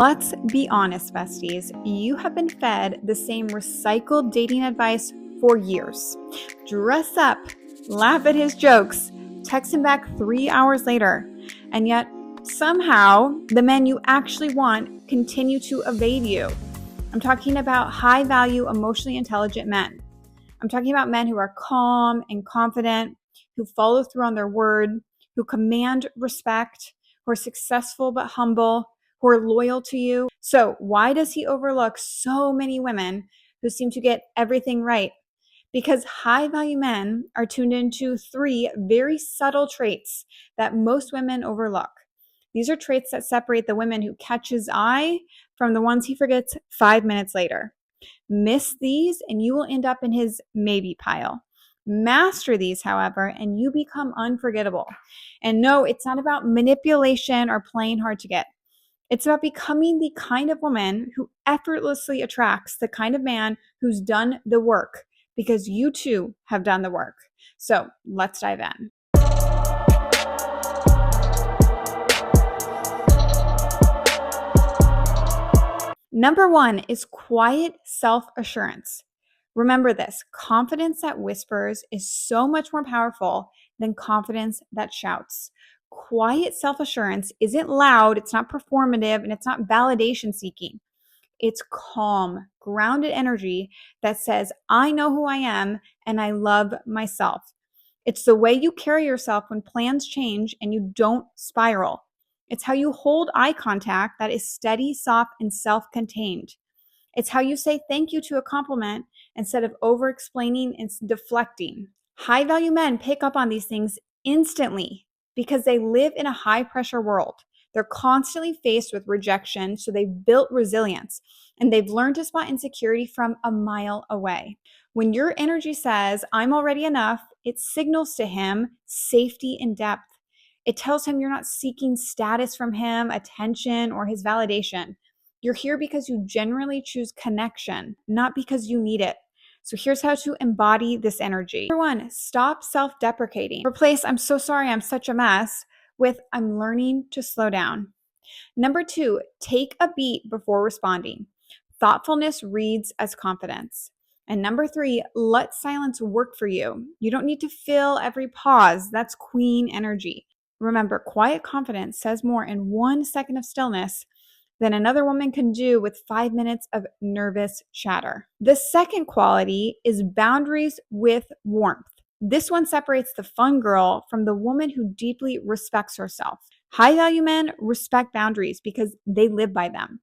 Let's be honest, besties. You have been fed the same recycled dating advice for years. Dress up, laugh at his jokes, text him back 3 hours later, and yet somehow the men you actually want continue to evade you. I'm talking about high value, emotionally intelligent men. I'm talking about men who are calm and confident, who follow through on their word, who command respect, who are successful but humble, who are loyal to you. So, why does he overlook so many women who seem to get everything right? Because high value men are tuned into three very subtle traits that most women overlook. These are traits that separate the women who catch his eye from the ones he forgets 5 minutes later. Miss these and you will end up in his maybe pile. Master these, however, and you become unforgettable. And no, it's not about manipulation or playing hard to get. It's about becoming the kind of woman who effortlessly attracts the kind of man who's done the work, because you too have done the work. So let's dive in. Number one is quiet self-assurance. Remember this: confidence that whispers is so much more powerful than confidence that shouts. Quiet self-assurance isn't loud, it's not performative, and it's not validation seeking. It's calm, grounded energy that says, I know who I am and I love myself. It's the way you carry yourself when plans change and you don't spiral. It's how you hold eye contact that is steady, soft, and self contained. It's how you say thank you to a compliment instead of over explaining and deflecting. High value men pick up on these things instantly because they live in a high pressure world. They're constantly faced with rejection, so they've built resilience and they've learned to spot insecurity from a mile away. When your energy says, I'm already enough, it signals to him safety and depth. It tells him you're not seeking status from him, attention, or his validation. You're here because you genuinely choose connection, not because you need it. So here's how to embody this energy. Number one, stop self-deprecating. Replace I'm so sorry, I'm such a mess with I'm learning to slow down. Number two, take a beat before responding. Thoughtfulness reads as confidence. And number three, let silence work for you. You don't need to fill every pause. That's queen energy. Remember, quiet confidence says more in 1 second of stillness than another woman can do with 5 minutes of nervous chatter. The second quality is boundaries with warmth. This one separates the fun girl from the woman who deeply respects herself. High value men respect boundaries because they live by them.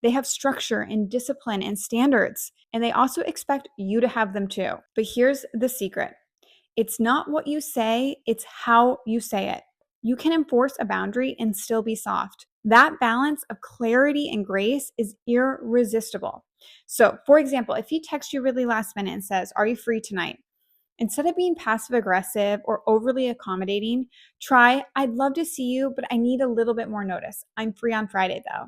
They have structure and discipline and standards, and they also expect you to have them too. But here's the secret: it's not what you say, it's how you say it. You can enforce a boundary and still be soft. That balance of clarity and grace is irresistible. So, for example, if he texts you really last minute and says, are you free tonight? Instead of being passive aggressive or overly accommodating, try, I'd love to see you, but I need a little bit more notice. I'm free on Friday though.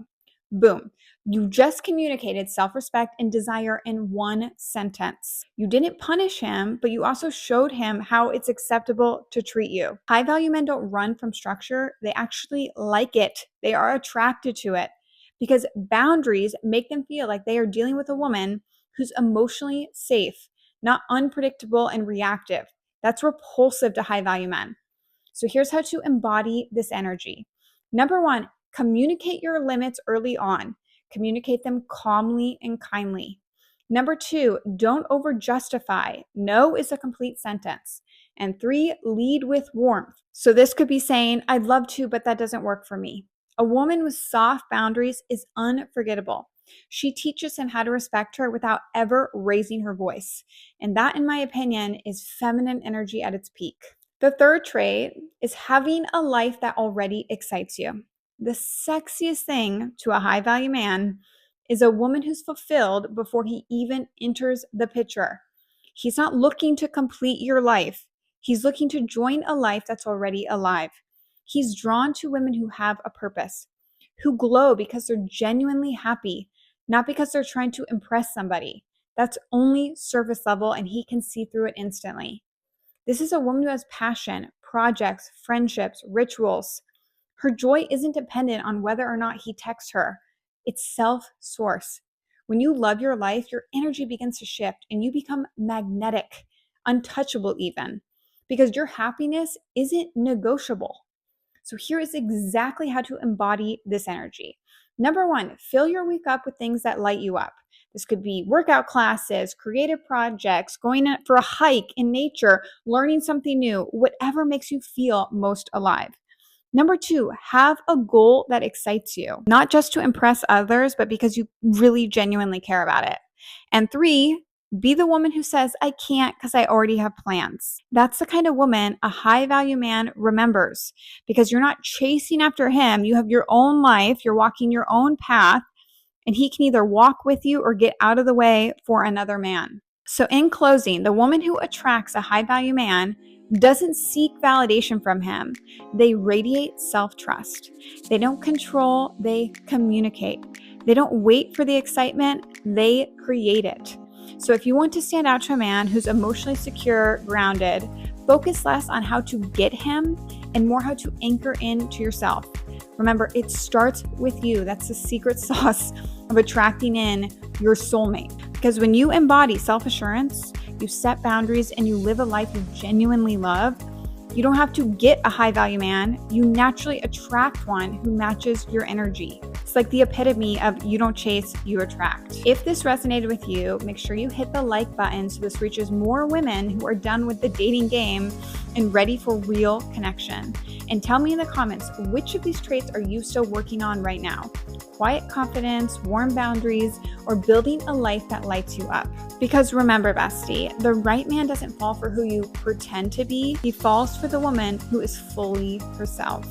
Boom. You just communicated self-respect and desire in one sentence. You didn't punish him, but you also showed him how it's acceptable to treat you. High value men don't run from structure. They actually like it. They are attracted to it because boundaries make them feel like they are dealing with a woman who's emotionally safe, not unpredictable and reactive. That's repulsive to high value men. So here's how to embody this energy. Number one, communicate your limits early on. Communicate them calmly and kindly. Number two, don't over justify. No is a complete sentence. And three, lead with warmth. So this could be saying, I'd love to, but that doesn't work for me. A woman with soft boundaries is unforgettable. She teaches him how to respect her without ever raising her voice. And that, in my opinion, is feminine energy at its peak. The third trait is having a life that already excites you. The sexiest thing to a high value man is a woman who's fulfilled before he even enters the picture. He's not looking to complete your life. He's looking to join a life that's already alive. He's drawn to women who have a purpose, who glow because they're genuinely happy, not because they're trying to impress somebody. That's only surface level and he can see through it instantly. This is a woman who has passion, projects, friendships, rituals. Her joy isn't dependent on whether or not he texts her. It's self-source. When you love your life, your energy begins to shift and you become magnetic, untouchable even, because your happiness isn't negotiable. So here is exactly how to embody this energy. Number one, fill your week up with things that light you up. This could be workout classes, creative projects, going for a hike in nature, learning something new, whatever makes you feel most alive. Number two, have a goal that excites you, not just to impress others, but because you really genuinely care about it. And three, be the woman who says, I can't because I already have plans. That's the kind of woman a high value man remembers because you're not chasing after him. You have your own life, you're walking your own path, and he can either walk with you or get out of the way for another man. So, in closing, the woman who attracts a high value man doesn't seek validation from him. They radiate self trust. They don't control, they communicate. They don't wait for the excitement, they create it. So, if you want to stand out to a man who's emotionally secure, grounded, focus less on how to get him and more how to anchor into yourself. Remember, it starts with you. That's the secret sauce of attracting in your soulmate. Because when you embody self-assurance, you set boundaries, and you live a life you genuinely love, you don't have to get a high-value man. You naturally attract one who matches your energy. It's like the epitome of you don't chase, you attract. If this resonated with you, make sure you hit the like button so this reaches more women who are done with the dating game and ready for real connection. And tell me in the comments, which of these traits are you still working on right now? Quiet confidence, warm boundaries, or building a life that lights you up? Because remember, bestie, the right man doesn't fall for who you pretend to be. He falls for the woman who is fully herself.